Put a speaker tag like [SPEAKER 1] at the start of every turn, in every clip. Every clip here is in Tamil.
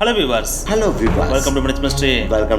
[SPEAKER 1] Hello viewers. Welcome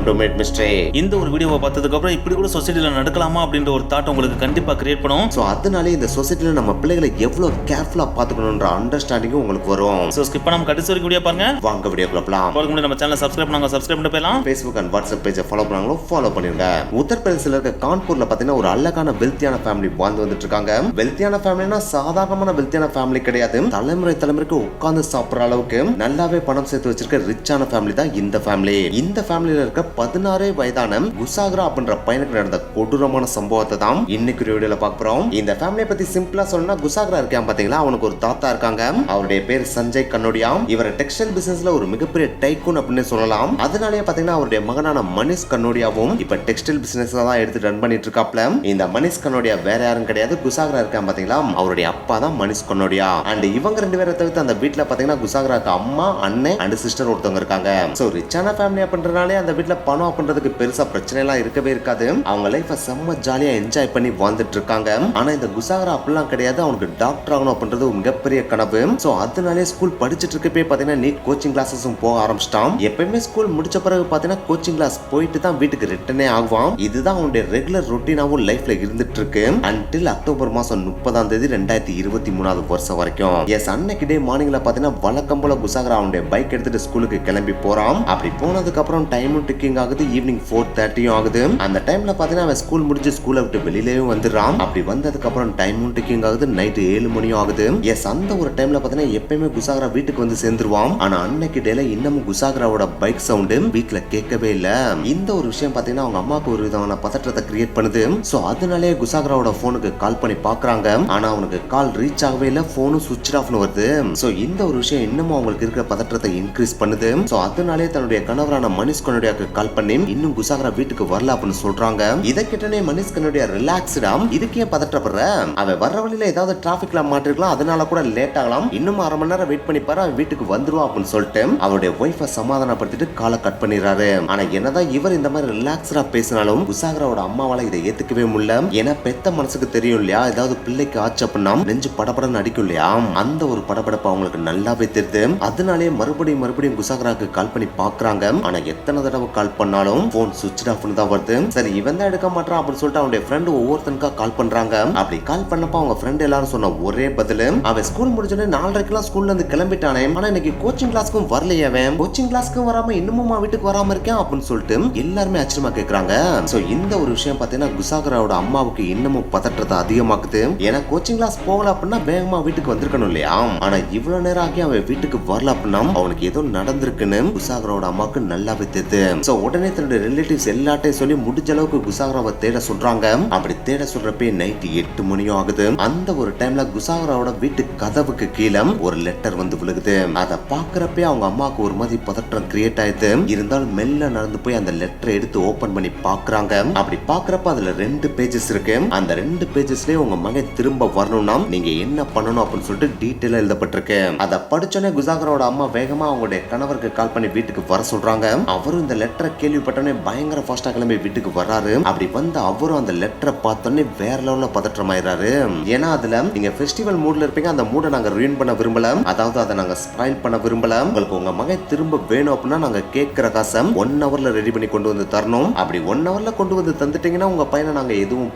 [SPEAKER 1] to mid mystery. இந்த ஒரு வீடியோவை பார்த்ததுக்கு அப்புறம் இப்படி கூட சொசைட்டில நடக்கலாமா அப்படின்ற ஒரு தாட் உங்களுக்கு கண்டிப்பா கிரியேட் பண்ணும்.
[SPEAKER 2] சோ அதனால இந்த சொசைட்டில நம்ம பிள்ளைகளை எவ்வளவு கேர்ஃபுல்லா பாத்துக்கணும்ன்ற அண்டர்ஸ்டாண்டிங் உங்களுக்கு வரும்.
[SPEAKER 1] சோ ஸ்கிப் பண்ணாம கடைசி வரைக்கும் வீடியோ பாருங்க.
[SPEAKER 2] வாங்க வீடியோக்குள்ள போலாம்.
[SPEAKER 1] அதுக்கு முன்னாடி நம்ம சேனலை சப்ஸ்கிரைப் பண்ணிட்டு போயிடலாம்.
[SPEAKER 2] Facebook and WhatsApp பேஜை ஃபாலோ பண்ணாங்களோ ஃபாலோ பண்ணிருங்க. உத்தரப்பிரதேசல இருக்க கான்பூர்ல பாத்தீங்கன்னா ஒரு அழகான வெல்த்தியான ஃபேமிலி வாழ்ந்து வந்துட்டு இருக்காங்க. வெல்த்தியான ஃபேமிலினா சாதாரணமான வெல்த்தியான ஃபேமிலி கிடையாது. தலைமுறைக்கு உட்கார்ந்து சாப்பிடுற அளவுக்கு நல்லாவே பணம் சேர்த்து வச்சிருக்க ரிச்சான ஃபேமிலி தான் இந்த ஃபேமிலி. இந்த ஃபேமிலில இருக்க 16 வயதான குசாகரா அப்படின்ற பையனுக்கு நடந்த கொடூரமான சம்பவத்தை தான் இன்னைக்கு வீடியோல பார்க்க போறோம். இந்த ஃபேமிலியை பத்தி சிம்பிளா சொல்லணும்னா குசாகரா இருக்கான் பாத்தீங்களா, அவனுக்கு ஒரு தாத்தா இருக்காங்க. அவருடைய பேர் சஞ்சய் கன்னோடியா. இவர் டெக்ஸ்டைல் பிசினஸ்ல ஒரு மிகப்பெரிய டைக்கூன் அப்படின்னு சொல்லலாம். அதனாலேயே பாத்தீங்கன்னா அவருடைய மகனான மனிஷ் கன்னோடியாவும் இப்ப டெக்ஸ்டைல் பிசினஸ் தான் எடுத்து ரன் பண்ணிட்டு இருக்காப்ல. இந்த மனிஷ் கன்னோடியா வேற யாரும் கிடையாது, குசாகரா இருக்கான் பாத்தீங்களா, அவருடைய அப்பா தான் மனிஷ் கன்னோடியா. அண்ட் இவங்க ரெண்டு பேரை தவிர்த்து அந்த வீட்டுல பாத்தீங்கன்னா குசாகராக்கு அம்மா, அண்ணன் அண்ட் சிஸ்டர் ஒருத்தவங்க இருக்காங்க. சோ ரிச்சான ஃபேமிலி அப்படின்றனாலே அந்த வீட்ல பணம் அப்படின்றதுக்கு பெருசா பிரச்சனை எல்லாம் இருக்கவே இருக்காது. அவங்க லைஃபை செம்ம ஜாலியா என்ஜாய் பண்ணி வாழ்ந்துட்டு இருக்காங்க. ஆனா இந்த குசாகரா அப்படிலாம் கிடையாது. அவனுக்கு டாக்டர் ஆகணும் அப்படின்றது ஒரு மிகப்பெரிய கனவு. சோ அதனாலே ஸ்கூல் படிச்சுட்டு இருக்கப்பே பாத்தீங்கன்னா நீட் கோச்சிங் கிளாஸஸும் போக ஆரம்பிச்சிட்டான். எப்பயுமே ஸ்கூல் முடிச்ச பிறகு பாத்தீங்கன்னா கோச்சிங் கிளாஸ் போயிட்டு தான் வீட்டுக்கு ரிட்டர்னே ஆகுவான். இதுதான் அவனுடைய ரெகுலர் ரொட்டீனாவும் லைஃப்ல இருந்துட்டு இருக்கு அன்டில் அக்டோபர் மாசம் 30ஆம் தேதி 2023 வருஷம் வரைக்கும். எஸ் அன்னைக்கு டே மார்னிங்ல பாத்தீங்கன்னா வழக்கம் போல குசாகரா அவனுடைய பைக் எடுத்துட்டு ஸ்கூலுக்கு கிளம்பி போறான். அப்படி போனதுக்கு அப்புறம் டைமும் டிக்கிங் ஆகுது. ஈவினிங் 4:30 ஆகுது. அந்த டைம்ல பாத்தீங்கன்னா அவன் ஸ்கூல் முடிஞ்சு ஸ்கூலை விட்டு வெளியிலேயே வந்துடுறான். அப்படி வந்ததுக்கு அப்புறம் டைமும் டிக்கிங் ஆகுது. நைட் 7 மணியும் ஆகுது. எஸ் அந்த ஒரு டைம்ல பாத்தீங்கன்னா எப்பயுமே குசாகரா வீட்டுக்கு வந்து சேர்ந்துருவான். ஆனா அன்னைக்கு டேல இன்னமும் குசாகராவோட பைக் சவுண்ட் வீட்டுல கேட்கவே இல்ல. இந்த ஒரு விஷயம் பாத்தீங்கன்னா அவங்க அம்மாவுக்கு ஒரு விதமான பதற்றத்தை கிரியேட் பண்ணுது. சோ அதனாலே குசாகராவோட போனுக்கு கால் பண்ணி பாக்குறாங்க. ஆனா அவனுக்கு கால் ரீச் ஆகவே இல்ல. போனும் சுவிட்ச் ஆஃப்னு வருது. சோ இந்த ஒரு விஷயம் இன்னமும் அவங்களுக்கு இருக்கிற பதற்றத்தை இன்க்ரீஸ் பண்ணுது. சோ அதனாலே தன்னுடைய கணவரான மனிஷ் கன்னோடியாக்கு கால் பண்ணி இன்னும் குசாகரா வீட்டுக்கு வரல அப்படின்னு சொல்றாங்க. இதை கிட்டனே மனிஷ் கன்னோடியா ரிலாக்ஸ்டா, இதுக்கே பதற்றப்படுற, அவன் வர்ற வழியில ஏதாவது டிராபிக்ல மாட்டிருக்கலாம், அதனால கூட லேட் ஆகலாம், இன்னும் 1/2 மணி நேரம் வெயிட் பண்ணி பாரு, அவன் வீட்டுக்கு வந்துருவான் அப்படின்னு சொல்லிட்டு அவருடைய ஒய்ஃபை சமாதானப்படுத்திட்டு காலை கட் பண்ணிடுறாரு. ஆனா என்னதான் இவர் இந்த மாதிரி ரிலாக்ஸ்டா பேசினாலும் குசாகராவோட அம்மாவால இதை ஏத்துக்கவே முடியல. ஏன்னா பெத்த மனசுக்கு தெரியும் இல்லையா, ஏதாவது பிள்ளைக்கு ஆச்சு அப்படின்னா நெஞ்சு படபடன்னு அடிக்கும் இல்லையா, அந்த ஒரு படபடப்பு அவங்களுக்கு நல்லாவே தெரியுது. அதனாலே மறுபடியும் குசாகராக்கு கால் பண்ணி பாக்குறாங்க. ஆனா எத்தனை தடவை கால் பண்ணாலும் போன் சுவிட்ச் ஆஃப்னு தான் வருது. சரி இவன் தான் எடுக்க மாட்டான் அப்படின்னு சொல்லிட்டு அவனுடைய ஃப்ரெண்ட் ஒவ்வொருத்தனுக்கா கால் பண்றாங்க. அப்படி கால் பண்ணப்ப அவங்க ஃப்ரெண்ட் எல்லாரும் சொன்ன ஒரே பதில், அவன் ஸ்கூல் முடிஞ்சோடனே 4:30 ஸ்கூல்ல இருந்து கிளம்பிட்டானே, ஆனா இன்னைக்கு கோச்சிங் கிளாஸ்க்கும் வரலையே, அவன் கோச்சிங் கிளாஸ்க்கும் வராம இன்னமும் வீட்டுக்கு வராம இருக்கேன் அப்படின்னு சொல்லிட்டு எல்லாருமே ஆச்சரியமா கேக்குறாங்க. சோ இந்த ஒரு விஷயம் பாத்தீங்கன்னா குசாகராவோட அம்மாவுக்கு இன்னமும் பதற்றத்தை அதிகமாக்குது. ஏன்னா கோச்சிங் கிளாஸ் போகல அப்படின்னா வேகமா வீட்டுக்கு வந்திருக்கணும் இல்லையா, ஆனா இவ்வளவு நேரம் ஆகி அவன் வீட்டுக்கு வரல அப்படின்னா அவனுக்கு ஏதோ நடந்திருக்குன்னு குசாகராவோட அம்மாவுக்கு நல்லாவே தெரியுது. சோ உடனே தன்னுடைய ரிலேட்டிவ்ஸ் எல்லாத்தையும் சொல்லி முடிஞ்ச அளவுக்கு குசாகராவை தேட சொல்றாங்க. அப்படி தேட சொல்றப்பே நைட் 8 மணியும் ஆகுது. அந்த ஒரு டைம்ல குசாகராவோட வீட்டு கதவுக்கு கீழே ஒரு லெட்டர் வந்து விழுகுது. அதை பாக்குறப்பே அவங்க அம்மாவுக்கு ஒரு மாதிரி பதற்றம் கிரியேட் ஆயிடுது. இருந்தாலும் மெல்ல நடந்து போய் அந்த லெட்டரை எடுத்து ஓபன் பண்ணி பாக்குறாங்க. அப்படி பாக்குறப்ப அதுல 2 பேஜஸ் இருக்கு. அந்த 2 பேஜஸ்லயே உங்க மகன் திரும்ப வரணும்னா நீங்க என்ன பண்ணணும் அப்படின்னு சொல்லிட்டு டீட்டெயிலா எழுதப்பட்டிருக்கு. அதை படிச்சோன்னே குசாகராவோட அம்மா வேகமா அவங்களுடைய கணவருக்கு கால் பண்ணி வீட்டுக்கு வர சொல்றாங்க. அவரும் இந்த லெட்டரை கேள்விப்பட்டோன்னே பயங்கர ஃபாஸ்டா கிளம்பி வீட்டுக்கு வர்றாரு. அப்படி வந்து அவரும் அந்த லெட்டரை பார்த்தோன்னே வேற லெவல்ல பதற்றமாயிராரு. ஏன்னா அதுல நீங்க ஃபெஸ்டிவல் மூட்ல இருப்பீங்க, அந்த மூட நாங்க ரூயின் பண்ண விரும்பல, அதாவது அதை நாங்க ஸ்பாயில் பண்ண விரும்பல, உங்களுக்கு உங்க மகன் திரும்ப வேணும் அப்படின்னா நாங்க கேட்கிற காசை 1 ஹவர்ல ரெடி பண்ணி கொண்டு வந்து தரணும். அப்படி 1 ஹவர்ல கொண்டு வந்து தந்துட்டீங்கன்னா உங்க பையனை நாங்க எதுவும்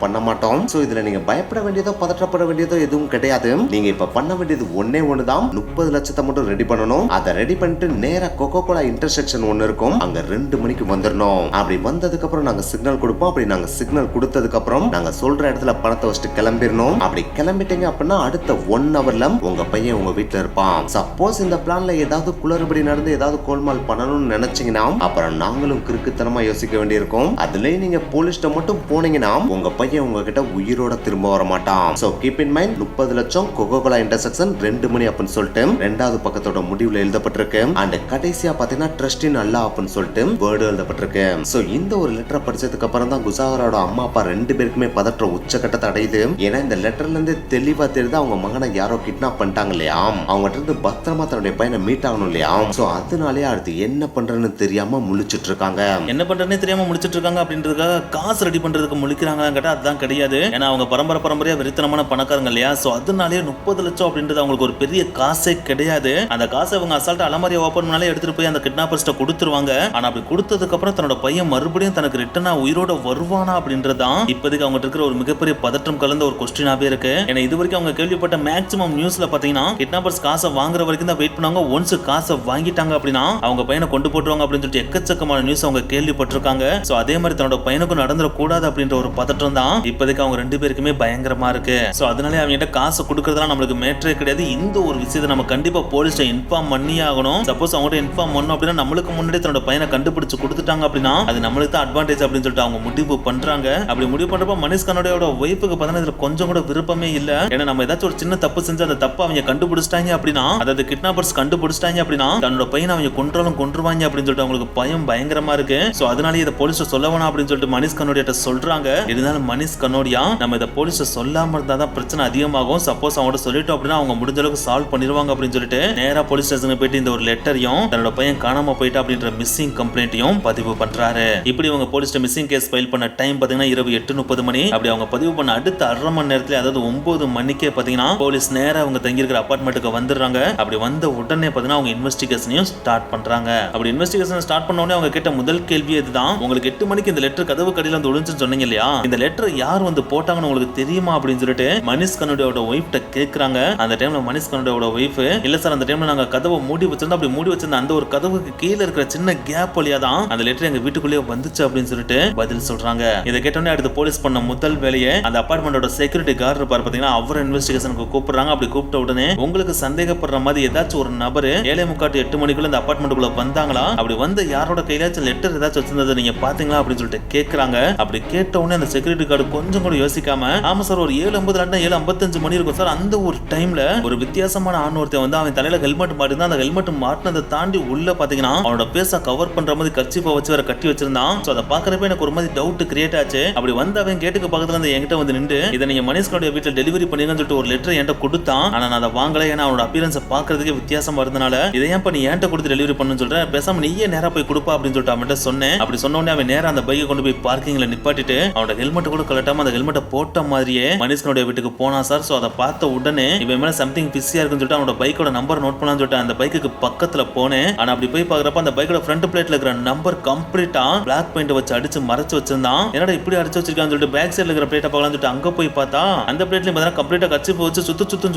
[SPEAKER 2] பண்ண மாட்டோம். சோ இதுல நீங்க பயப்பட வேண்டியதோ பதற்றப்பட வேண்டியதோ எதுவும் கிடையாது. நீங்க இப்ப பண்ண வேண்டியது ஒன்னே ஒண்ணுதான், 30 லட்சத்தை மட்டும் ரெடி பண்ணணும். அதை ரெடி பண்ணிட்டு நேரா கோகோகோலா இன்டர்செக்ஷன் ஒன்னு இருக்கும், அங்க 2 மணிக்கு வந்துடணும். அப்படி வந்ததுக்கு அப்புறம் நாங்க சிக்னல் கொடுப்போம். அப்படி நாங்க சிக்னல் கொடுத்ததுக்கு அப்புறம் நாங்க சொல்ற இடத்துல பணத்தை வச்சுட்டு கிளம்பிடணும். அப்படி கிளம்பிட்டீங்க அப்படின்னா அடுத்த 1 ஹவர்ல உங்க பையன் உங்க வீட்டுல இருப்பான். சப்போஸ் இந்த பிளான்ல ஏதாவது குளறுபடி நடந்து ஏதாவது கோல்மால் பண்ணணும்னு நினைச்சீங்கன்னா அப்புறம் நாங்களும் கிறுக்குத்தனமா யோசிக்க வேண்டியிருக்கும். அதுலயே நீங்க போலீஸ்ட மட்டும் போனீங்கன்னா உங்க பையன் உங்ககிட்ட உயிரோட திரும்ப வர மாட்டான். சோ கீப் இன் மைண்ட் 30 லட்சம் கோகோகோலா இன்டர்செக்ஷன் 2 மணி அப்படின்னு சொல்லிட்டு 2வது பக்கத்தோட முடிவுல எழுதப்பட்டிருக்கு. அண்ட் கடைசியா பாத்தீங்கன்னா ட்ரஸ்ட் இன் அல்லாஹ் அப்படின்னு சொல்லிட்டு வேர்டு எழுதப்பட்டிருக்கு. சோ இந்த ஒரு லெட்டரை படிச்சதுக்கு அப்புறம் தான் குசாகராவோட அம்மா அப்பா 2 பேருக்குமே பதற்றம் உச்சக்கட்டத்தை அடையுது. ஏன்னா இந்த லெட்டர்ல இருந்து தெளிவா தெரியுது அவங்க மகனை யாரோ கிட்னாப் பண்ணிட்டாங்க இல்லையா, அவங்ககிட்ட இருந்து பத்திரமா தன்னுடைய பையனை மீட் ஆகணும் இல்லையா. சோ அதனாலே அடுத்து என்ன பண்றதுன்னு தெரியாம முழிச்சிட்டு இருக்காங்க.
[SPEAKER 1] என்ன பண்றதுன்னு தெரியாம முடிச்சிட்டு இருக்காங்க அப்படின்றதுக்காக காசு ரெடி பண்றதுக்கு முழிக்கிறாங்கன்னு கேட்டா அதுதான் கிடையாது. ஏன்னா அவங்க பரம்பரையா வெறித்தனமான பணக்காரங்க இல்லையா. சோ அதனாலே 30 லட்சம் அப்படின்றது அவங்களுக்கு ஒரு பெரிய காசே கிடையாது. அந்த காசை அவங்க அசால்ட்டா அலமாரியை ஓபன் பண்ணாலே நாளே எடுத்துட்டு போய் அந்த கிட்னாப்பர்ஸ்ட கொடுத்துருவாங்க. ஆனா அப்படி கொடுத்ததுக்கு அப்புறம் தன்னோட பையன் மறுபடியும் தனக்கு ரிட்டர்னா உயிரோட வருவானா அப்படின்றதான் இப்போதைக்கு அவங்க இருக்கிற ஒரு மிகப்பெரிய பதற்றம் கலந்த ஒரு கொஸ்டினாவே இருக்கு. ஏன்னா இது வரைக்கும் அவங்க கேள்விப்பட்ட மேக்ஸிமம் நியூஸ்ல பாத்தீங்கன்னா கிட்னாப்பர்ஸ் காசை வாங்குற வரைக்கும் தான் வெயிட் பண்ணுவாங்க. ஒன்ஸ் காசை வாங்கிட்டாங்க அப்படின்னா அவங்க பையனை கொண்டு போட்டுருவாங்க அப்படின்னு சொல்லிட்டு எக்கச்சக்கமான நியூஸ் அவங்க கேள்விப்பட்டிருக்காங்க. சோ அதே மாதிரி தன்னோட பையனுக்கும் நடந்துடக்கூடாது அப்படின்ற ஒரு பதற்றம் தான் இப்போதைக்கு அவங்க ரெண்டு பேருக்குமே பயங்கரமா இருக்கு. சோ அதனால அவங்க காசு கொடுக்கறதுலாம் நம்மளுக்கு மேட்டரே கிடையாது. இந்த ஒரு விஷயத்தை நம்ம கண்டிப்பா போலீஸ் இன்ஃபார்ம் பண்ணி ஆகணும். சப்போஸ் அவங்க இன்ஃபார்ம் பண்ணணும் அப்படின்னா நம்மளுக்கு முன்னாடி தன்னோட பையனை கண்டுபிடிச்சு கொடுத்துட்டாங்க அப்படின்னா அது நம்மளுக்கு தான் அட்வான்டேஜ் அப்படின்னு சொல்லிட்டு அவங்க முடிவு பண்றாங்க. அப்படி முடிவு பண்றப்ப மனிஷ் கனோடியோட ஒய்ஃபுக்கு பார்த்தீங்கன்னா இதுல கொஞ்சம் கூட விருப்பமே இல்ல. ஏன்னா நம்ம ஏதாச்சும் ஒரு சின்ன தப்பு செஞ்சு அந்த தப்பு அவங்க கண்டுபிடிச்சிட்டாங்க அப்படின்னா அதாவது கிட்னாப்பர்ஸ் கண்டுபிடிச்சிட்டாங்க அப்படின்னா தன்னோட பையனை அவங்க கொன்றுவாங்க அப்படின்னு சொல்லிட்டு அவங்களுக்கு பயம் பயங்கரமா இருக்கு. சோ அதனால இதை போலீஸ் சொல்ல வேணாம் அப்படின்னு சொல்லிட்டு மனிஷ் கனோடியா சொல்றாங்க. இருந்தாலும் மனிஷ் கனோடியா நம்ம இதை போலீஸ் சொல்லாம இருந்தாதான் பிரச்சனை அதிகமாகும். சப்போஸ் அவங்க சொல்லிட்டோம் அப்படின்னா அவங்க முடிஞ்ச அளவுக்கு சால்வ் பண்ணிடுவாங்க அப்படின்னு சொல்லிட்டு நேரா போலீஸ் ஸ்டேஷனுக்கு போயிட்டு இந்த ஒரு லெட்டரையும் தன்னோட பையன் காணாம போயிட்டா அப்படின்ற மிஸ்ஸிங் கம்ப்ளைண்ட்டையும் பதிவு பண்றாரு. இப்படி அவங்க போலீஸ் மிஸ்ஸிங் கேஸ் ஃபைல் பண்ண டைம் பாத்தீங்கன்னா இரவு 8:30 மணி. அப்படி அவங்க பதிவு பண்ண அடுத்த அரை மணி நேரத்துல அதாவது 9 மணிக்கே பாத்தீங்கன்னா போலீஸ் நேரா அவங்க தங்கியிருக்கிற அபார்ட்மெண்ட்டுக்கு வந்துடுறாங்க. அப்படி வந்த உடனே பாத்தீங்கன்னா அவங்க இன்வெஸ்டிகேஷனையும் ஸ்டார்ட் பண்றாங்க. அப்படி இன்வெஸ்டிகேஷன் ஸ்டார்ட் பண்ண உடனே அவங்க கேட்ட முதல் கேள்வி இதுதான். உங்களுக்கு 8 மணிக்கு இந்த லெட்டர் கதவு கடியில வந்து ஒளிஞ்சுன்னு சொன்னீங்க இல்லையா, இந்த லெட்டர் யார் வந்து போட்டாங்கன்னு உங்களுக்கு தெரியுமா அப்படின்னு சொல்லிட்டு மனிஷ் கனோடியோட ஒய்ஃப்ட்ட கேக்குறாங்க. அந்த டைம்ல மனிஷ் கனோடியோட ஒய்ஃப் இல்ல சார் அந்த டைம்ல நாங்க கதவை மூடி வச்சிருந்தோம். அப்படி மூடி வச்சிருந்த அந்த ஒரு கதவுக்கு கீழே இருக்கிற சின்ன கேப் வழியா தான் அந்த லெட்டர் எங்க வீட்டுக்குள்ளேயே வந்துச்சு அப்படின்னு சொல்லிட்டு பதில் சொல்றாங்க. இதை கேட்டோன்னே அடுத்து போலீஸ் பண்ண முதல் வேலையை அந்த அபார்ட்மெண்டோட செக்யூரிட்டி கார்டு இருப்பாரு பாத்தீங்கன்னா அவர் இன்வெஸ்டிகேஷனுக்கு கூப்பிடுறாங்க. அப்படி கூப்பிட்ட உடனே உங்களுக்கு சந்தேகப்படுற மாதிரி ஏதாச்சும் ஒரு நபர் 7:45 மணிக்குள்ள இந்த அபார்ட்மெண்ட்டுக்குள்ள வந்தாங்களா, அப்படி வந்து யாரோட கையிலாச்சும் லெட்டர் ஏதாச்சும் வச்சிருந்ததை நீங்க பாத்தீங்களா அப்படின்னு சொல்லிட்டு கேக்குறாங்க. அப்படி கேட்ட உடனே அந்த செக்யூரிட்டி கார்டு கொஞ்சம் கூட யோசிக்காம ஆமா சார் ஒரு 7:50 7:55 மணி இருக்கும் சார், அந்த ஒரு டைம்ல ஒரு வித்தியாசமான ஆண் ஒருத்தன் வந்து அவன் தலையில ஹெல்மெட் மாட்டிருந்தான். அந்த ஹெல்மெட் மாட்டினதை தாண்டி உள்ள பாத்தீங்கன்னா அவனோட பேச கவர் பண்ற மாதிரி கர்ச்சீப்பை வச்சு வேற கட்டி வச்சிருந்தான். சோ அதை பாக்குறப்ப எனக்கு ஒரு மாதிரி டவுட் கிரியேட் ஆச்சு. அப்படி வந்து அவன் கேட்டுக்கு பக்கத்துல இருந்து என்கிட்ட வந்து நின்று இதை நீங்க மனிஷ் கனோடியா வீட்டுல டெலிவரி பண்ணிருங்கன்னு சொல்லிட்டு ஒரு லெட்டர் என்கிட்ட கொடுத்தான். ஆனா நான் அதை வாங்கல. ஏன்னா அவனோட அப்பியரன்ஸ் பாக்குறதுக்கு வித்தியாசமா இருந்தனால இதை ஏன் நீ என்கிட்ட கொடுத்து டெலிவரி பண்ணுன்னு சொல்றேன், பேசாம நீயே நேரா போய் கொடுப்பா அப்படின்னு சொல்லிட்டு அவன்கிட்ட சொன்னேன். அப்படி சொன்ன உடனே அவன் நேரா அந்த பைக்கை கொண்டு போய் பார்க்கிங்ல நிப்பாட்டிட்டு அவனோட ஹெல்மெட் கூட கலட்டாம அந்த ஹெல்மெட்டை போட்ட மாதிரியே மனிஷ் கனோடியா வீட்டுக்கு போனா சார். சோ அதை பார்த்த உடனே இவன் மேல சம்திங் பிஸியா இருக்குன்னு சொல்லிட்டு அவனோட பைக்கோட நம்பர் நோட் பண்ணலாம்னு சொல்லிட்டு அந்த பைக்குக்கு பக்கத்துல போனேன். ஆனா அப்படி போய் பாக்குறப்ப அந்த பைக்கோட ஃப்ரண்ட் பிளேட்ல இருக்கிற நம்பர் கம்ப்ளீட்டா பிளாக் பெயிண்ட் வச்சு அடிச்சு மறைச்சு வச்சிருந்தான். என்னடா இப்படி அடிச்சு வச்சிருக்கான்னு சொல்லிட்டு பேக் சைடுல இருக்கிற பிளேட்டை பார்க்கலாம்னு சொல்லிட்டு அங்க போய் பார்த்தா அந்த பிளேட்லயும் பார்த்தா கம்ப்ளீட்டா கட்சி வச்சு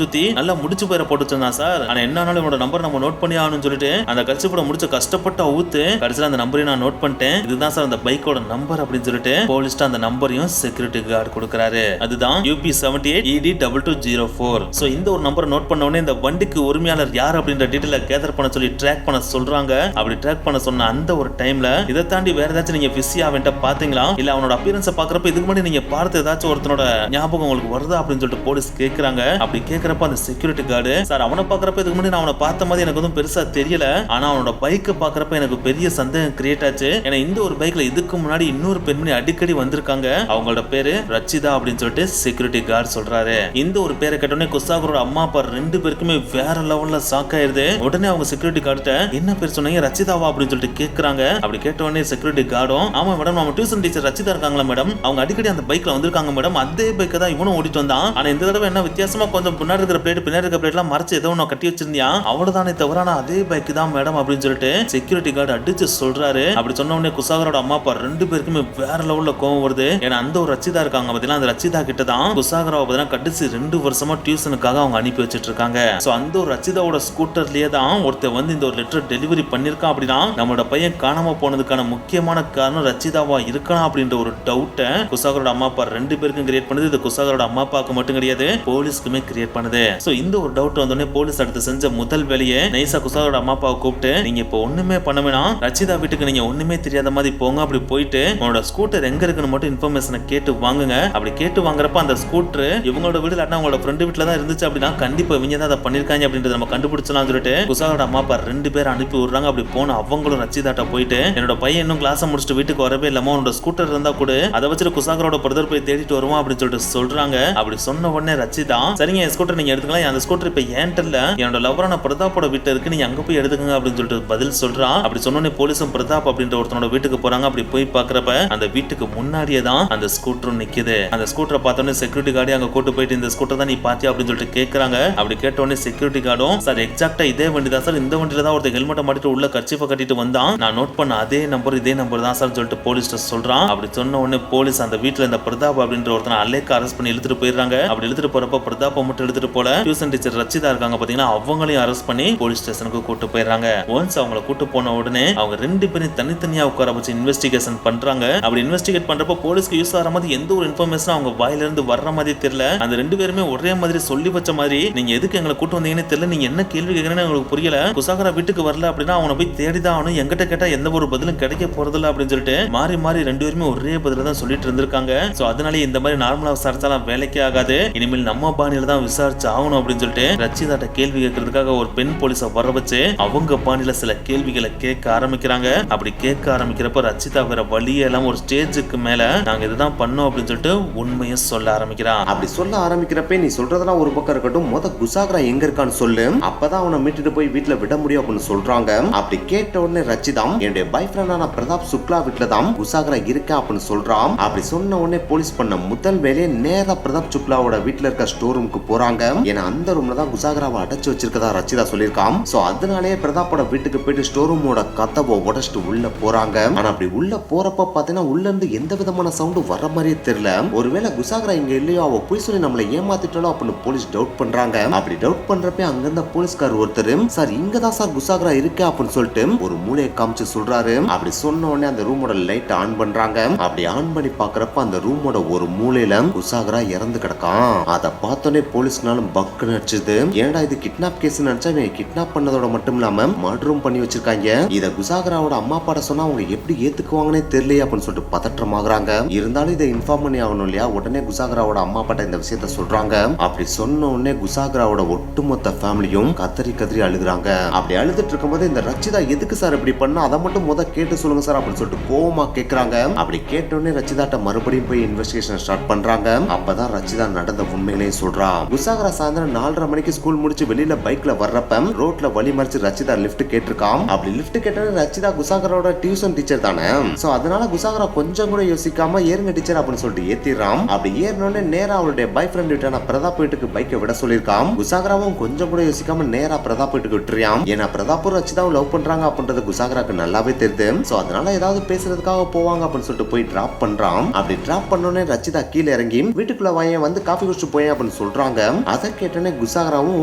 [SPEAKER 1] சுத்தி நல்லா முடிச்சு போயிட போட்டு வச்சிருந்தான் சார். ஆனா என்னாலும் இவனோட நம்பர் நம்ம நோட் பண்ணி ஆகணும்னு சொல்லிட்டு அந்த கட்சி போட முடிச்ச கஷ்டப்பட்ட ஊத்து கடைசியில அந்த நம்பரையும் நான் நோட் பண்ணிட்டேன். இதுதான் சார் அந்த பைக்கோட நம்பர் அப்படின்னு சொல்லிட்டு போலீஸ்ட அந்த நம்பரையும் செக்யூரிட்டி கார்டு கொடுக்கறாரு. அதுதான் UP78ED2204. சோ இந்த ஒரு நம்பரை நோட் பண்ண உடனே இந்த வண்டிக்கு உரிமையாளர் யார் அப்படின்ற டீடைல கேதர் பண்ண சொல்லி ட்ராக் பண்ண சொல்றாங்க. அப்படி ட்ராக் பண்ண சொன்ன அந்த ஒரு டைம்ல இதை தாண்டி வேற ஏதாச்சும் நீங்க பிஸி அவன்ட்ட பாத்தீங்களா, இல்ல அவனோட அப்பியரன்ஸை பாக்குறப்ப இதுக்கு முன்னாடி நீங்க பார்த்து ஏதாச்சும் ஒருத்தனோட ஞாபகம் உங்களுக்கு வருதா அப்படின்னு சொல்லிட்டு போலீஸ் கேக்குறாங்க. அப்படி கேக்குறப்ப அந்த செக்யூரிட்டி கார்டு சார் அவனை பாக்குறப்ப இதுக்கு முன்னாடி நான் அவனை பார்த்த மாதிரி எனக்கு ஒன்றும் பெருசா தெரியல. ஆனா அவனோட பைக்கை பாக்குறப்ப எனக்கு பெரிய சந்தேகம் கிரியேட் ஆச்சு. ஏன்னா இந்த ஒரு பைக்ல இதுக்கு முன்னாடி இன்னொரு பெண்மணி அடிக்கடி வந்திருக்காங்க. அவங்களோட பேரு ரச்சிதா அப்படின்னு சொல்லிட்டு செக்யூரிட்டி கார்டு சொல்றாரு. இந்த ஒரு பேரை கேட்டோடனே குசாகரோட அம்மா அப்பா ரெண்டு பேருக்குமே வேற லெவல்ல ஷாக் ஆயிருது. உடனே அவங்க செக்யூரிட்டி கார்டு என்ன பேர் சொன்னீங்க, ரச்சிதாவா அப்படின்னு சொல்லிட்டு கேக்குறாங்க. அப்படி கேட்ட உடனே செக்யூரிட்டி கார்டும் ஆமா மேடம் நம்ம டியூஷன் டீச்சர் ரச்சிதா இருக்காங்களா மேடம், அவங்க அடிக்கடி அந்த பைக்ல வந்திருக்காங்க மேடம், அதே பைக்கை தான் இவனும் ஓடிட்டு வந்தான். ஆனா இந்த தடவை என்ன வித்தியாசமா கொஞ்சம் முன்னாடி இருக்கிற பிளேட் பின்னாடி இருக்கிற பிளேட் எல்லாம் மறைச்சு ஏதோ ஒன்று கட்டி வச்சிருந்தியா, அவ்வளவுதானே தவிர அதே பைக் தான் மேடம் அப்படின்னு சொல்லிட்டு செக்யூரிட்டி கார்டு அடிச்சு சொல்றாரு. அப்படி சொன்ன உடனே குசாகரோட அம்மா அப்பா ரெண்டு பேருக்குமே வேற லெவல்ல கோவம் வருது. ஏன்னா அந்த ஒரு ரச்சிதா இருக்காங்க பாத்தீங்கன்னா அந்த ரச்சிதா கிட்ட தான் குசாகராவை பாத்தீங்கன்னா கடைசி 2 வருஷமா டியூஷனுக்காக அவங்க அனுப்பி வச்சிட்டு இருக்காங்க. சோ அந்த ஒரு ரச்சிதாவோட ஸ்கூட்டர்லயே தான் ஒருத்தர் வந்து இந்த ஒரு லெட்டர் டெலிவரி பண்ணிருக்கான். அப்படின்னா நம்மளோட பையன் காணாம போனதுக்கான முக்கியமான காரணம் ரச்சிதாவா இருக்கலாம் அப்படின்ற ஒரு டவுட்டை குசாகரோட அம்மா அப்பா ரெண்டு பேருக்கும் கிரியேட் பண்ணுது. இது குசாகரோட அம்மா அப்பாவுக்கு மட்டும் கிடையாது போலீஸ்க்குமே கிரியேட் பண்ணுது. சோ இந்த ஒரு டவுட் வந்தோடனே போலீஸ் அடுத்து செஞ்ச முதல் வேலையை நைசா குசாகரோட அம்மா அப்பாவை கூப்பிட்டு நீங்க இப்போ ஒண்ணுமே பண்ண வேணாம், ரச்சிதா வீட்டுக்கு நீங்க ஒண்ணுமே தெரியாத மாதிரி போங்க. அப்படி போயிட்டு உங்களோட ஸ்கூட்டர் எங்க இருக்குன்னு மட்டும் இன்ஃபர்மேஷனை கேட்டு வாங்குங்க. அப்படி கேட்டு வாங்குறப்ப அந்த ஸ்கூட்டர் இவங்களோட வீடு இல்லாட்டா உங்களோட ஃப்ரெண்டு வீட்டுல தான் இருந்துச்சு அப்படின்னா கண்டிப்பா இவங்க தான் அதை பண்ணிருக்காங்க அப்படின்றத நம்ம கண்டுபிடிச்சலாம் சொல்லிட்டு குசாகரோட அம்மா அப்பா ரெண்டு பேரும் அனுப்பி விடுறாங்க. அப்படி போன அவங்களும் ரச்சிதாட்ட போயிட்டு என்னோட பையன் இன்னும் கிளாஸ் முடிச்சுட்டு வீட்டுக்கு வரவே இல்லாம உன்னோட ஸ்கூட்டர் இருந்தா கூட அதை வச்சுட்டு குசாகரோட பிரதர் போய் தேடிட்டு வருவான் அப்படின்னு சொல்லிட்டு சொல்றாங்க. அப்படி சொன்ன உடனே ரச்சிதா சரிங்க என் ஸ்கூட்டர் நீங்க எடுத்துக்கலாம், அந்த ஸ்கூட்டர் இப்ப ஏன்ட்ட இல்ல என்னோட லவரான பிரதாப்போட வீட்டு இருக்கு, நீங்க அங்க போய் எடுத்துக்கங்க அப்படின்னு சொல்லிட்டு பதில் சொல்றான். அப்படி சொன்னோடனே போலீஸும் பிரதாப் அப்படின்ற ஒருத்தனோட வீட்டுக்கு போறாங்க. அப்படி போய் பாக்குறப்ப அந்த வீட்டுக்கு முன்னாடியே தான் அந்த ஸ்கூட்டரும் நிக்குது. அந்த ஸ்கூட்டரை பார்த்தோன்னே செக்யூரிட்டி கார்டு அங்க கூட்டு போயிட்டு இந்த ஸ்கூட்டர் தான் நீ பாத்தியா அப்படின்னு சொல்லிட்டு கேக்குறாங்க. அப்படி கேட்ட உடனே செக்யூரிட்டி கார்டும் சார் எக்ஸாக்டா இதே வண்டி தான் சார், இந்த வண்டியில தான் ஒருத்தர் ஹெல்மெட்டை மாட்டிட்டு உள்ள கர்ச்சீஃபை கட்டிட்டு வந்தான். நான் நோட் பண்ண அதே நம்பர் இதே நம்பர் தான் சார் சொல்லிட்டு போலீஸ் சொல்றான். அப்படி சொன்ன உடனே போலீஸ் அந்த வீட்டுல இந்த பிரதாப் அப்படின்ற ஒருத்தனை அலேக்க அரெஸ்ட் பண்ணி இழுத்துட்டு போயிடுறாங்க. அப்படி இழுத்துட்டு போறப்ப பிரதாப்பை மட்டும் எடுத்துட்டு போல டியூஷன் டீச்சர் ரச்சிதா இருக்காங்க பாத்தீங்கன்னா, அவங்களையும் அரெஸ்ட் பண்ணி போலீஸ் ஸ்டேஷனுக்கு கூட்டு போயிடுறாங்க. ஒன்ஸ் அவங்களை கூட்டு போன உடனே அவங்க ரெண்டு பேரும் தனித்தனியா உட்கார வச்சு இன்வெஸ்டிகேஷன் பண்றாங்க. அப்படி இன்வெஸ்டிகேட் பண்றப்ப போலீஸ்க்கு யூஸ் ஆகிற மாதிரி எந்த ஒரு இன்ஃபர்மேஷன் அவங்க வாயில இருந்து வர்ற மாதிரி தெரியல. அந்த ரெண்டு பேருமே ஒரே மாதிரி சொல்லி வச்ச மாதிரி, நீங்க எதுக்கு எங்களை கூட்டு வந்தீங்கன்னு தெரியல, நீங்க என்ன கேள்வி கேட்கறேன்னு உங்களுக்கு புரியல, குசாகரா வீட்டுக்கு வரல அப்படின்னா அவனை போய் தேடிதான் ஆகணும், எங்கிட்ட கேட்டா எந்த ஒரு பதிலும் கிடைக்க போறதில்ல அப்படின்னு சொல்லிட்டு மாறி மாறி ரெண்டு பேருமே ஒரே பதில தான் சொல்லிட்டு இருந்திருக்காங்க. சோ அதனால இந்த மாதிரி நார்மலா விசாரிச்சாலாம் வேலைக்கே ஆகாது, இனிமேல் நம்ம பாணியில தான் விசாரிச்சு ஆகணும் அப்படின்னு சொல்லிட்டு ரச்சிதாட்ட கேள்வி கேட்கறதுக்காக ஒரு பெண் போலீஸை வர வச்சு அவங்க பாணியில சில கேள்விகளை கேட்க ஆரம்பிக்கிறாங்க. அப்படி கேட்க ஆரம்பிக்கிறப்ப ரச்சிதா வேற வழியே எல்லாம் ஒரு ஸ்டேஜுக்கு மேல நாங்க இதுதான் பண்ணோம் அப்படின்னு சொல்லிட்டு உண்மையை சொல்ல ஆரம்பிக்கிறான்.
[SPEAKER 2] அப்படி சொல்ல ஆரம்பிக்கிறப்ப நீ சொல்றதெல்லாம் ஒரு பக்கம் இருக்கட்டும், முத குசாகரா எங்க இருக்கான்னு சொல்லு, அப்பதான் அவனை மீட்டுட்டு போய் வீட்டுல விட முடியும் அப்படின்னு சொல்றாங்க. அப்படி கேட்ட உடனே ரச்சிதாம் என்னுடைய பாய் ஃப்ரெண்டான பிரதாப் சுக்லா வீட்டுல தான் குசாகரா இருக்கா அப்படின்னு சொல்றான். அப்படி சொன்ன உடனே போலீஸ் பண்ண முதல் வேலையை நேரா பிரதாப் சுக்லாவோட வீட்டுல இருக்க ஸ்டோர் ரூமுக்கு போறாங்க. ஏன்னா அந்த ரூம்ல தான் குசாகராவை அடைச்சு வச்சிருக்கதா ரச்சிதா சொல்லியிருக்கான். சோ அதனாலேயே பிரதாப்போட வீட்டுக்கு போயிட்டு ஸ்டோர் ரூமோட கதவை உடைச்சிட்டு உள்ள போறாங்க. ஆனா அப்படி உள்ள போறப்ப பாத்தீங்கன்னா உள்ள இருந்து எந்த விதமான சவுண்டு வர மாதிரியே தெரியல. ஒருவேளை குசாகரா இங்க இல்லையோ, அவ போய் சொல்லி நம்மளை ஏமாத்திட்டாலோ அப்படின்னு போலீஸ் டவுட் பண்றாங்க. அப்படி டவுட் பண்றப்ப அங்க இருந்த போலீஸ்கார் ஒருத்தர், சார் இங்க தான் சார் குசாகரா இருக்கு அப்படின்னு சொல்லிட்டு ஒரு மூளையை காமிச்சு சொல்றாரு. அப்படி சொன்ன உடனே அந்த ரூமோட லைட் ஆன் பண்றாங்க. அப்படி ஆன் பண்ணி பாக்குறப்ப அந்த ரூமோட ஒரு மூலையில குசாகரா இறந்து கிடக்கான். அதை பார்த்தோன்னே போலீஸ்னாலும் பக்குன்னு அடிச்சது. ஏன்டா இது கிட்னாப் கேஸ் நினைச்சா இவன் கிட்னாப் பண்ணதோட மட்டும் இல்லாம மர்டரும் பண்ணி வச்சிருக்காங்க. இத குசாகராவோட அம்மா அப்பாட சொன்னா அவங்க எப்படி ஏத்துக்குவாங்கன்னே தெரியல அப்படின்னு சொல்லிட்டு பதற்றமாகறாங்க. இருந்தாலும் இதை இன்ஃபார்ம் பண்ணி ஆகணும் இல்லையா, உடனே குசாகராவோட அம்மா அப்பாட்ட இந்த விஷயத்த சொல்றாங்க. அப்படி சொன்ன உடனே குசாகராவோட ஒட்டுமொத்த ஃபேமிலியும் கதறி கதறி அழுகுறாங்க. அப்படி அழுதுட்டு இருக்கும்போது இந்த ரச்சிதா எதுக்கு சார் இப்படி பண்ணா, அதை மட்டும் முத கேட்டு சொல்லுங்க சார் அப்படின்னு சொல்லிட்டு கோவமா கேக்குறாங்க. அப்படி கேட்ட உடனே ரச்சிதாட்ட மறுபடியும் போய் இன்வெஸ்டிகேஷன் ஸ்டார்ட் பண்றாங்க. அப்பதான் ரச்சிதா நடந்த உண்மைகளையும் சொல்றா. குசாகரா சாயந்தரம் 4:30 மணிக்கு ஸ்கூல் முடிச்சு வெளியில பைக்ல வர்றப்ப ரோட்ல வழி மறிச்சு ரச்சிதா லிஃப்ட் கேட்டிருக்கான். அப்படி லிஃப்ட் கேட்டது ரச்சிதா குசாகரோட டியூஷன் டீச்சர் தானே. சோ அதனால குசாகரா கொஞ்சம் கூட யோசிக்காம ஏறுங்க டீச்சர் அப்படின்னு சொல்லிட்டு ஏத்திடுறான். அப்படி ஏறினோடனே நேரா அவளுடைய பாய் ஃப்ரெண்ட் வீட்டான பிரதாப் வீட்டுக்கு பைக்கை விட சொல்லியிருக்கான். குசாகராவும் கொஞ்சம் கூட யோசிக்காம நேரா பிரதாப் வீட்டுக்கு விட்டுறியான். ஏன்னா பிரதாப்பும் ரச்சிதாவும் லவ் பண்றாங்க அப்படின்றது குசாகராக்கு நல்லாவே தெரியுது. சோ அதனால ஏதாவது பேசுறதுக்காக போவாங்க அப்படின்னு சொல்லிட்டு போய் டிராப் பண்றான். அப்படி டிராப் பண்ணோடனே ரச்சிதா கீழே இறங்கி வீட்டுக்குள்ள வாங்க வந்து காஃபி குடிச்சு போய் அப்படின்னு சொல்றாங்க. அதை கேட்டோன்னே குசாகராவும்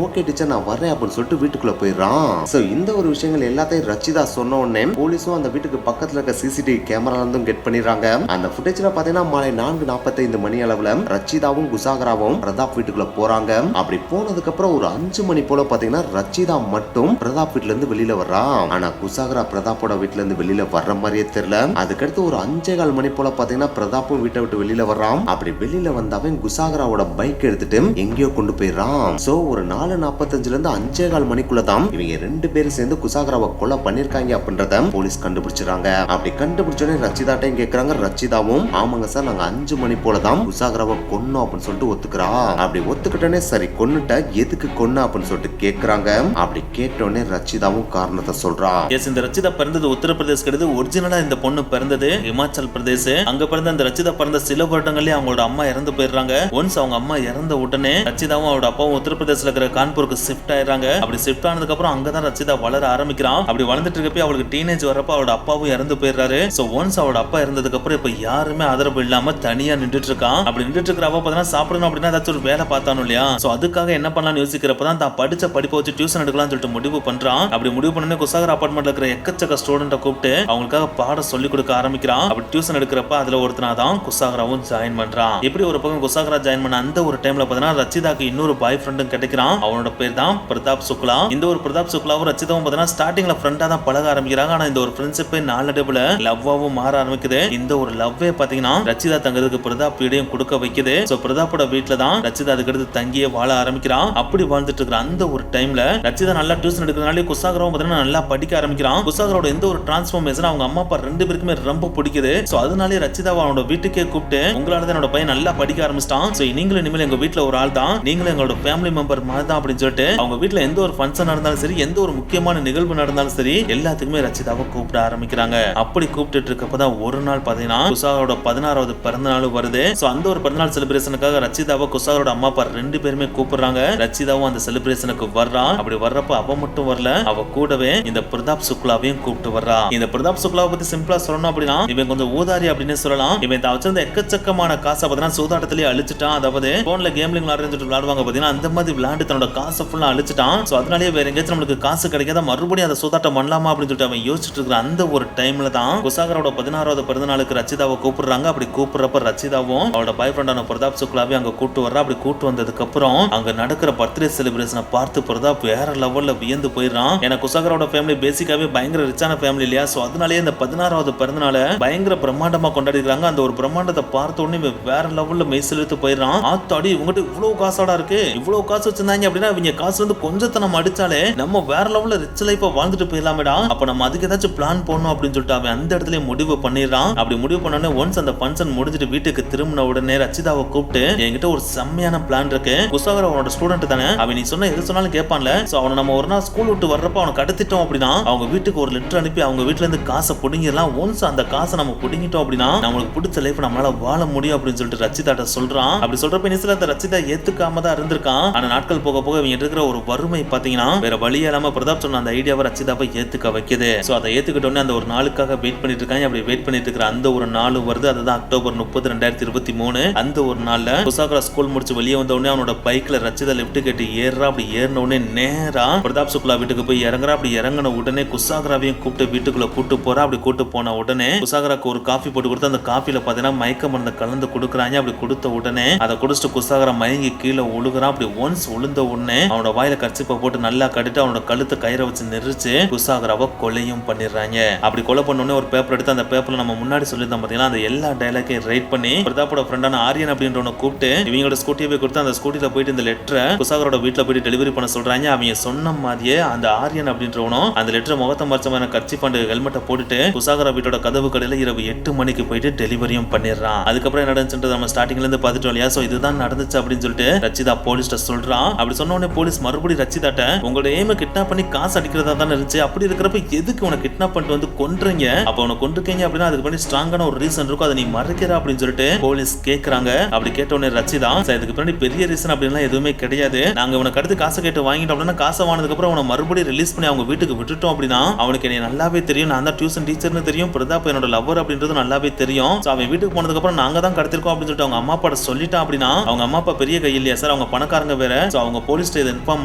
[SPEAKER 2] ஓகே டீச்சர் நான் வரேன் அப்படின்னு சொல்லிட்டு வீட்டுக்குள்ள போயிடுறான். சோ இந்த ஒரு விஷயங்கள் எல்லாத்தையும் ரச்சிதா சொன்ன உடனே போலீஸும் அந்த வீட்டுக்கு பக்கத்துல இருக்க சிசிடிவி கேமரா இருந்தும் கெட் பண்ணிடுறாங்க. அந்த ஃபுட்டேஜ்ல பாத்தீங்கன்னா மாலை 4:45 மணி அளவுல ரச்சிதாவும் குசாகராவும் பிரதாப் வீட்டுக்குள்ள போறாங்க. அப்படி போனதுக்கு அப்புறம் ஒரு 5 மணி போல பாத்தீங்கன்னா ரச்சிதா மட்டும் பிரதாப் வீட்டுல இருந்து வெளியில வர்றா. ஆனா குசாகரா பிரதாப்போட வீட்டுல இருந்து வெளியில வர்ற மாதிரியே தெரியல. அதுக்கடுத்து ஒரு 5:15 மணி போல பாத்தீங்கன்னா பிரதாப்பும் வீட்டை விட்டு வெளியில வர்றான். அப்படி வெளியில வந்தவன் குசாகராவோட பைக் எடுத்துட்டு எங்கேயோ கொண்டு போயிடுறான். சோ ஒரு 4:45 இருந்து 5:15 மணிக்குள்ளதான் இவங்க ரெண்டு பேரும் சேர்ந்து குசாகராவை கொலை பண்ணிருக்காங்க அப்படின்றத போலீஸ் கண்டுபிடிச்சிடறாங்க. அப்படி கண்டுபிடிச்சோடனே ரச்சிதாட்டையும் கேக்குறாங்க. ரச்சிதாவும் ஆமாங்க சார் நாங்க 5 மணி போலதான் குசாகராவை கொன்னோம் அப்படின்னு சொல்லிட்டு ஒத்துக்கிறா. அப்படி ஒத்துக்கிட்டோன்னே சரி கொன்னுட்ட எதுக்கு கொன்ன அப்படின்னு சொல்லிட்டு கேக்குறாங்க. அப்படி கேட்டோடனே ரச்சிதாவும் காரணத்தை சொல்றா.
[SPEAKER 1] இந்த ரச்சிதா பிறந்தது உத்தரப்பிரதேஷ் கிடையாது, ஒரிஜினலா இந்த பொண்ணு பிறந்தது இமாச்சல் பிரதேஷ். அங்க பிறந்த அந்த ரச்சிதா பிறந்த சில வருடங்களே அவங்களோட அம்மா இறந்து போயிடுறாங்க. ஒன்ஸ் அவங்க அம்மா இறந்த உடனே ரச்சிதாவும் அவரோட அப்பாவும் உத்தரப்பிரதேசல இருக்கிற கான்பூருக்கு ஷிஃப்ட் ஆயிடுறாங்க. அப்படி ஷிஃப்ட் ஆனதுக்கு அப்புறம் அங்கதான் ரச்சிதா வளர ஆரம்பிக்கிறான். அப்படி வளர்ந்துட்டு இருக்கப்ப அவளுக்கு டீனேஜ் வரப்ப அவரோட அப்பாவும் இறந்து போயிடுறாரு. சோ ஒன்ஸ் அவரோட அப்பா இறந்ததுக்கு அப்புறம் இப்ப யாருமே ஆதரவு இல்லாம தனியா நின்றுட்டு இருக்கான். அப்படி நின்றுட்டு இருக்கிறப்ப பார்த்தா சாப்பிடணும் அப்படின்னா ஏதாச்சும் ஒரு வேலை பார்த்தானு இல்லையா. சோ அதுக்காக என்ன பண்ணலாம்னு யோசிக்கிறப்பதான் தான் படிச்ச படிப்பை வச்சு டியூஷன் எடுக்கலாம்னு சொல்லிட்டு முடிவு பண்றான். அப்படி முடிவு பண்ணனே குசாகர் அபார்ட்மெண்ட்ல இருக்கிற எக்கச்சக்க ஸ்டூடெண்ட்டை கூப்பிட்டு அவங்களுக்காக பாடம் சொல்லி கொடுக்க ஆரம்பிக்கிறான். அப்படி டியூஷன் எடுக்கிறப்ப அதுல ஒருத்தனாதான் குசாகராவும் ஜாயின் பண்றான். எப்படி ஒரு பக்கம் குசாகரா ஜாயின் பண்ண அந்த ஒரு டைம்ல பார்த்தீங்கன்னா ரச்சிதாக்கு இன்னொரு பாய் ஃப்ரெண்டும் கிடைக்கிறான். அவனோட பேர் தான் பிரதாப் சுக்லா. இந்த ஒரு பிரதாப் சுக்லாவும் ரச்சிதாவும் பார்த்தீங்கன்னா ஸ்டார்டிங்ல ஃப்ரெண்டா தான் பழக ஆரம்பிக்கிறாங்க. ஆனா இந்த ஒரு ஃப்ரெண்ட்ஷிப்பே நாளடைவுல லவ்வாவும் மாற ஆரம்பிக்குது. இந்த ஒரு லவ்வே பாத்தீங்கன்னா ரச்சிதா தங்கிறதுக்கு பிரதாப் வீடையும் கொடுக்க வைக்குது. சோ பிரதாப்போட வீட்டுல தான் ரச்சிதா அதுக்கடுத்து தங்கியே வாழ ஆரம்பிக்கிறான். அப்படி வாழ்ந்துட்டு இருக்கிற அந்த ஒரு டைம்ல ரச்சிதா நல்லா டியூஷன் எடுக்கிறனாலே குசாகராவும் பார்த்தீங்கன்னா நல்லா படிக்க ஆரம்பிக்கிறான். குசாகரோட எந்த ஒரு டிரான்ஸ்ஃபார்மேஷன் அவங்க அம்மா அப்பா ரெண்டு பேருக்குமே ரொம்ப பிடிக்குது. சோ அதனாலே ரச்சிதாவை அவனோட வீட்டுக்கே கூப்பிட்டு உங்களால தான் என்னோட பையன் நல்லா படிக்க ஆரம்பிச்சிட்டான். சோ நீங்களும் இனிமேல் எங்க வீட்டுல ஒரு ஆள் தான், நீங்களும் எங்களோட ஃபேமிலி மெம்பர் மாதிரி தான் அப்படின்னு சொல்லிட்டு அவங்க வீட்டுல எந்த ஒரு ஃபங்க்ஷன் நடந்தாலும் சரி, எந்த ஒரு முக்கியமான நிகழ்வு நடந்தாலும் சரி, எல்லாத்துக்குமே ரச்சிதாவை கூப்பிட ஆரம்பிக்கிறாங்க. அப்படி கூப்பிட்டு இருக்கப்பதான் ஒரு நாள் பாத்தீங்கன்னா குசாகரோட 16வது பிறந்த நாள் வருது. சோ அந்த ஒரு பிறந்தநாள் செலிப்ரேஷனுக்காக ரச்சிதாவை குசாகரோட அம்மா அப்பா ரெண்டு பேருமே கூப்பிடுறாங்க. ரச்சிதாவும் அந்த செலிப்ரேஷனுக்கு வர்றான். அப்படி வர்றப்ப அவ மட்டும் வரல, அவ கூடவே இந்த பிரதாப் சுக்லாவையும் கூப்பிட்டு வர்றா. இந்த பிரதாப் சுக்லாவை பத்தி சிம்பிளா சொல்லணும் அப்படின்னா இவன் கொஞ்சம் ஊதாரி அப்படின்னு சொல்லலாம். இவன் தான் வச்சிருந்த எக்கச்சக்கமான காசை பார்த்தீங்கன்னா சூதாட்டத்திலேயே அழிச்சிட்டான். அதாவது போன்ல கேம்லிங் விளையாடுவாங்க பாத்தீங்கன்னா அந்த மாதிரி விளையாண்டு தன்னோட காசை ஃபுல்லா அழிச்சிட்டான். சோ அதனாலேயே வேற எங்கேயாச்சும் நம்மளுக்கு காசு கிடைக்காத மறுபடியும் அதை சூதாட்டம் பண்ணலாமா அப்படின்னு சொல்லிட்டு அவன் யோசிச்சுட்டு இருக்கிற அந்த ஒரு டைம்ல தான் குசாகரோட 16வது பிறந்த நாளுக்கு ரச்சிதாவை கூப்பிடுறாங்க. அப்படி கூப்பிடுறப்ப ரச்சிதாவும் அவளோட பாய் ஃப்ரெண்டான பிரதாப் சுக்லாவையும் அங்க கூட்டு வர்றா. அப்படி கூட்டு வந்ததுக்கு அப்புறம் அங்க நடக்கிற பர்த்டே செலிப்ரேஷனை பார்த்து பிரதாப் வேற லெவல்ல வியந்து போயிடறான். ஏன்னா குசாகரோட ஃபேமிலி பேசிக்காவே பயங்கர ரிச்சான ஃபேமிலி இல்லையா. சோ அதனாலேயே இந்த 16வது பிறந்த நாளை பயங்கர பிரம்மாண்டமா கொண்டாடிக்கிறாங்க. அந்த ஒரு பிரம்மாண்டத்தை பார்த்த உடனே வேற லெவல்ல மெய்சிலித்து போயிடறான். ஆத்தாடி இவங்கிட்ட இவ்வளவு காசாடா இருக்கு, இவ்வளவு காசு வச்சிருந்தாங்க அப்படின்னா இவங்க காசு வந்து கொஞ்சத்தை நம்ம அடிச்சாலே நம்ம வேற லெவல்ல ரிச் லைஃபா வாழ்ந்துட்டு போயிடலாமேடா. அப்ப நம்ம அதுக்கு ஏதாச்சும் பிளான் போடணும் அப்படின்னு சொல்லிட்டு அவன் அந்த இடத்துல முடிவு பண்ணிடுறான். அப்படி முடிவு பண்ணோடனே ஒன்ஸ் அந்த ஃபங்க்ஷன் முடிஞ்சிட்டு வீட்டுக்கு திரும்பின உடனே ரச்சிதாவை கூப்பிட்டு என்கிட்ட ஒரு செம்மையான பிளான் இருக்கு. குசாகர் அவனோட ஸ்டூடெண்ட் தானே, அவன் நீ சொன்ன எது சொன்னாலும் கேட்பான்ல. சோ அவனை நம்ம ஒரு நாள் ஸ்கூல் விட்டு வர்றப்ப அவனை கடத்திட்டோம் அப்படின்னா அவங்க வீட்டுக்கு ஒரு லெட்டர் அனுப்பி அவங்க வீட்டுல இருந்து காசை புடுங்கிடலாம். ஒன்ஸ் அந்த காசை நம்ம புடுங்கிட்டோம் அப்படின்னா நம்மளுக்கு பிடிச்ச லைஃப் நம்மளால வாழ முடியும் அப்படின்னு சொல்லிட்டு ரச்சிதாட்ட சொல்றான். அப்படி சொல்றப்ப நிசில அந்த ரச்சிதா ஏத்துக்காம தான் இருந்திருக்கான். ஆனா நாட்கள் போக போக இவங்க இருக்கிற ஒரு வறுமை பாத்தீங்கன்னா வேற வழியே இல்லாம பிரதாப் சொன்ன அந்த ஐடியாவை ரச்சிதாவை ஏத்துக்க வைக்குது. சோ அதை ஏத்துக்கிட்டோன்னே அந்த ஒரு நாளுக்காக வெயிட் பண்ணிட்டு இருக்காங்க. அப்படி வெயிட் பண்ணிட்டு இருக்கிற அந்த ஒரு நாள் வருது. அதுதான் அக்டோபர் 30, 2023. அந்த ஒரு நாள்ல குசாகரா ஸ்கூல் முடிச்சு வெளியே வந்த உடனே அவனோட பைக்ல ரச்சிதா லெஃப்ட் கேட்டு ஏறா. அப்படி ஏறின உடனே நேரா பிரதாப் சுக்லா வீட்டுக்கு போய் இறங்குறா. அப்படி இறங்கின உடனே குசாகராவையும் கூப்பிட்டு வீட்டுக்குள்ள கூட்டு போறா. அப்படி கூட்டு போன உடனே குசாகராக்கு ஒரு காஃபி போட்டு கொடுத்து அந்த காஃபில பாத்தீங்கன்னா மயக்க மருந்து கலந்து கொடுக்குறாங்க. அப்படி கொடுத்த உடனே அதை குடிச்சிட்டு குசாகரா மயங்கி கீழே ஒழுகுறான். அப்படி ஒன்ஸ் விழுந்த உடனே அவனோட வாயில கர்ச்சிப்பை போட்டு நல்லா கடிட்டு அவனோட கழுத்து கயிறை வச்சு நெரிச்சு குசாகராவை கொலையும் பண்ணிடுறாங்க. அப்படி கொலை பண்ண உடனே ஒரு பேப்பர் எடுத்து அந்த பேப்பர்ல நம்ம முன்னாடி சொல்லியிருந்தோம் பாத்தீங்கன்னா அந்த எல்லா டைலாக்கையும் ரைட் பண்ணி பிரதாப்போட ஃப்ரெண்டான ஆரியன் அப்படின்றவனை கூப்பிட்டு இவங்களோட ஸ்கூட்டியை போய் கொடுத்து அந்த ஸ்கூட்டில போயிட்டு இந்த லெட்டரை குசாகரோட வீட்டுல போயிட்டு டெலிவரி பண்ண சொல்றாங்க. அவங்க சொன்ன மாதிரியே அந்த ஆரியன் அப்படின்றவனும் அந்த லெட்டரை முகத்தை மறைச்சமான கட்சி பண்டு ஹெல்மெட்டை போட்டுட்டு குசாகரா வீட்டோட கதவு கடையில இரவு 8 மணிக்கு போயிட்டு டெலிவரியும் பண்ணிடுறான். அதுக்கப்புறம் என்ன நடந்துச்சுன்றது நம்ம ஸ்டார்டிங்ல இருந்து பார்த்துட்டோம் இல்லையா. சோ இதுதான் நடந்துச்சு அப்படின்னு சொல்லிட்டு ரச்சிதா போலீஸ்ட சொல்றான். அப்படி சொன்ன உடனே போலீஸ் மறுபடியும் ரச்சிதாட்ட உங்களோட எய்மை கிட்னாப் பண்ணி காசு அடிக்கிறதா தானே இருந்துச்சு, அப்படி இருக்கிறப்ப எதுக்கு உனக்கு கிட்னாப் பண்ணிட்டு வந்து கொன்றீங்க, அப்ப உனக்கு கொண்டிருக்கீங்க அப்படின்னா அதுக்கு பண்ணி ஸ்ட்ராங்கான ஒரு ரீசன் இருக்கும், அதை நீ மறைக்கிற அப்படின்னு சொல்லிட்டு போலீஸ் கேக்குறாங்க. அப்படி கேட்ட உடனே ரச்சிதா இதுக்கு பின்னாடி பெரிய ரீசன் அப்படின்னா எதுவுமே கிடையாது, நாங்க உனக்கு அடுத்து காசு கேட்டு வாங்கிட்டோம் அப்படின்னா காசை வாங்கினதுக்கு அப்புறம் அவனை மறுபடியும் ரிலீஸ் பண்ணி அவங்க வீட்டுக்கு விட்டுட்டோம் அப்படின்னா அவனுக்கு என்னை நல்லாவே தெரியும், நான் தான் டியூஷன் டீச்சர்னு தெரியும், பிரதாப் என்னோட லவர் அப்படின்றது நல்லாவே தெரியும். அவன் வீட்டுக்கு போனதுக்கு அப்புறம் நாங்க தான் கடத்திருக்கோம் அப்படின்னு சொல்லிட்டு அவங்க அம்மா அப்பா சொல்லிட்டான் அப்படின்னா அவங்க அம்மா அப்பா பெரிய கை இல்லையா சார், அவங்க பணக்காரங்க வேற. அவங்க போலீஸ் இதை இன்ஃபார்ம்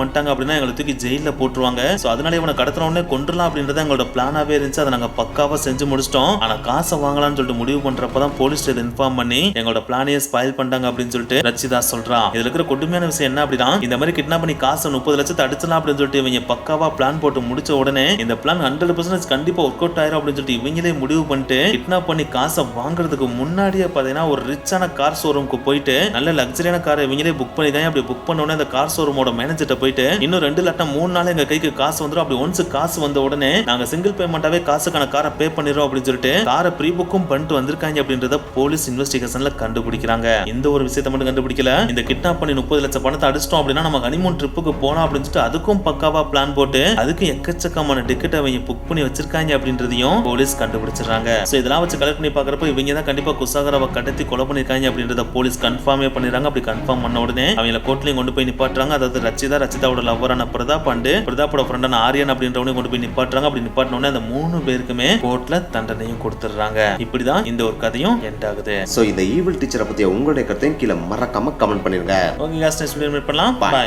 [SPEAKER 1] பண்ணிட்டாங்க அப்படின்னா எங்களை தூக்கி ஜெயில போட்டுருவாங்க. அதனால இவனை கடத்தின உடனே கொண்டுலாம் அப்படின்றத எங்களோட பிளானாவே இருந்துச்சு, அதை நாங்க பக்காவா செஞ்சு முடிச்சிட்டோம். ஆனா காசை வாங்கலாம்னு சொல்லிட்டு முடிவு பண்றப்பதான் போலீஸ் இதை இன்ஃபார்ம் பண்ணி எங்களோட பிளானையே ஸ்பாயில் பண்ணிட்டாங்க அப்படின்னு சொல்லிட்டு ரச்சிதா சொல்றான். இதுல இருக்கிற கொடுமையான விஷயம் என்ன அப்படின்னா இந்த மாதிரி கிட்னாப் பண்ணி காசை 30 லட்சத்தை அடிச்சலாம் அப்படின்னு சொல்லிட்டு இவங்க பக்காவா பிளான் போட்டு முடிச்ச உடனே இந்த பிளான் 100% கண்டிப்பா ஒர்க் அவுட் ஆயிரும் அப்படின்னு சொல்லிட்டு இவங்களே முடிவு பண்ணிட்டு கிட்னாப் பண்ணி காசை வாங்குறதுக்கு முன்னாடியே பாத்தீங்கன்னா ஒரு ரிச்சான கார் ஷோரூமுக்கு போயிட்டு நல்ல லக்ஸரியான காரை இவங்களே புக் பண்ணி தான். அப்படி புக் பண்ண உடனே அந்த கார் ஷோரூமோட மேனேஜர்ட்ட போயிட்டு இன்னும் 2 லட்சம் 3 நாள் எங்க கைக்கு காசு வந்துடும், அப்படி ஒன்ஸ் காசு வந்த உடனே நாங்க சிங்கிள் பேமெண்டாவே காசுக்கான காரை பே பண்ணிடுறோம் அப்படின்னு சொல்லிட்டு காரை ப்ரீ புக்கும் பண்ணிட்டு வந்திருக்காங்க அப்படின்றத போலீஸ் இன்வெஸ்டிகேஷன்ல கண்டுபிடிக்கிறாங்க. இந்த ஒரு விஷயத்தை மட்டும் கண்டுபிடிக்கல, இந்த கிட்னாப் பண்ணி 30 லட்சம் பணத்தை அடிச்சிட்டோம் அப்படின்னா நம்ம ஹனிமூன் ட்ரிப்புக்கு போனோம் அப்படின்னு சொல்லிட்டு அதுக்கும் பக்காவா பிளான் போட்டு அதுக்கு எக்கச்சக்கமான டிக்கெட் அவங்க புக் பண்ணி வச்சிருக்காங்க அப்படின்றதையும் போலீஸ் கண்டுபிடிச்சிருக்காங்க. சோ இதெல்லாம் வச்சு கலெக்ட் பண்ணி பாக்குறப்ப இவங்க தான் கண்டிப்பா குசாகராவை கடத்தி கொலை பண்ணிருக்காங்க அப்படின்றத போலீஸ் கன்ஃபார்மே பண்ணிடுறாங்க. அப்படி கன்ஃபார்ம் பண்ண உடனே அவங்கள கோர்ட்லயும் கொண்டு போய் நிப்பாட்டுறாங்க. அதாவது ரச்சிதாவோட லவ்வரான பிரதாப் அண்ட் பிரதாப்போட ஃப்ரெண்டான ஆரியன் அப்படின்றவனையும் கொண்டு போய் நிப்பாட்டுறாங்க. அப்படி நிப்பாட்டின உடனே அந்த 3 பேருக்குமே கோர்ட்ல தண்டனையும் கொடுத்துடுறாங்க. இப்படிதான் இந்த ஒரு கதையும் எண்ட் ஆகுது.
[SPEAKER 2] சோ இந்த ஈவில் டீச்சரை பத்தி உங்களுடைய கருத்தையும் கீழே மறக்காம கமெண்ட் பண்ணிருங்க.
[SPEAKER 1] ஓகே गाइस, நெக்ஸ்ட் வீடியோல மீட் பண்ணலாம். பை.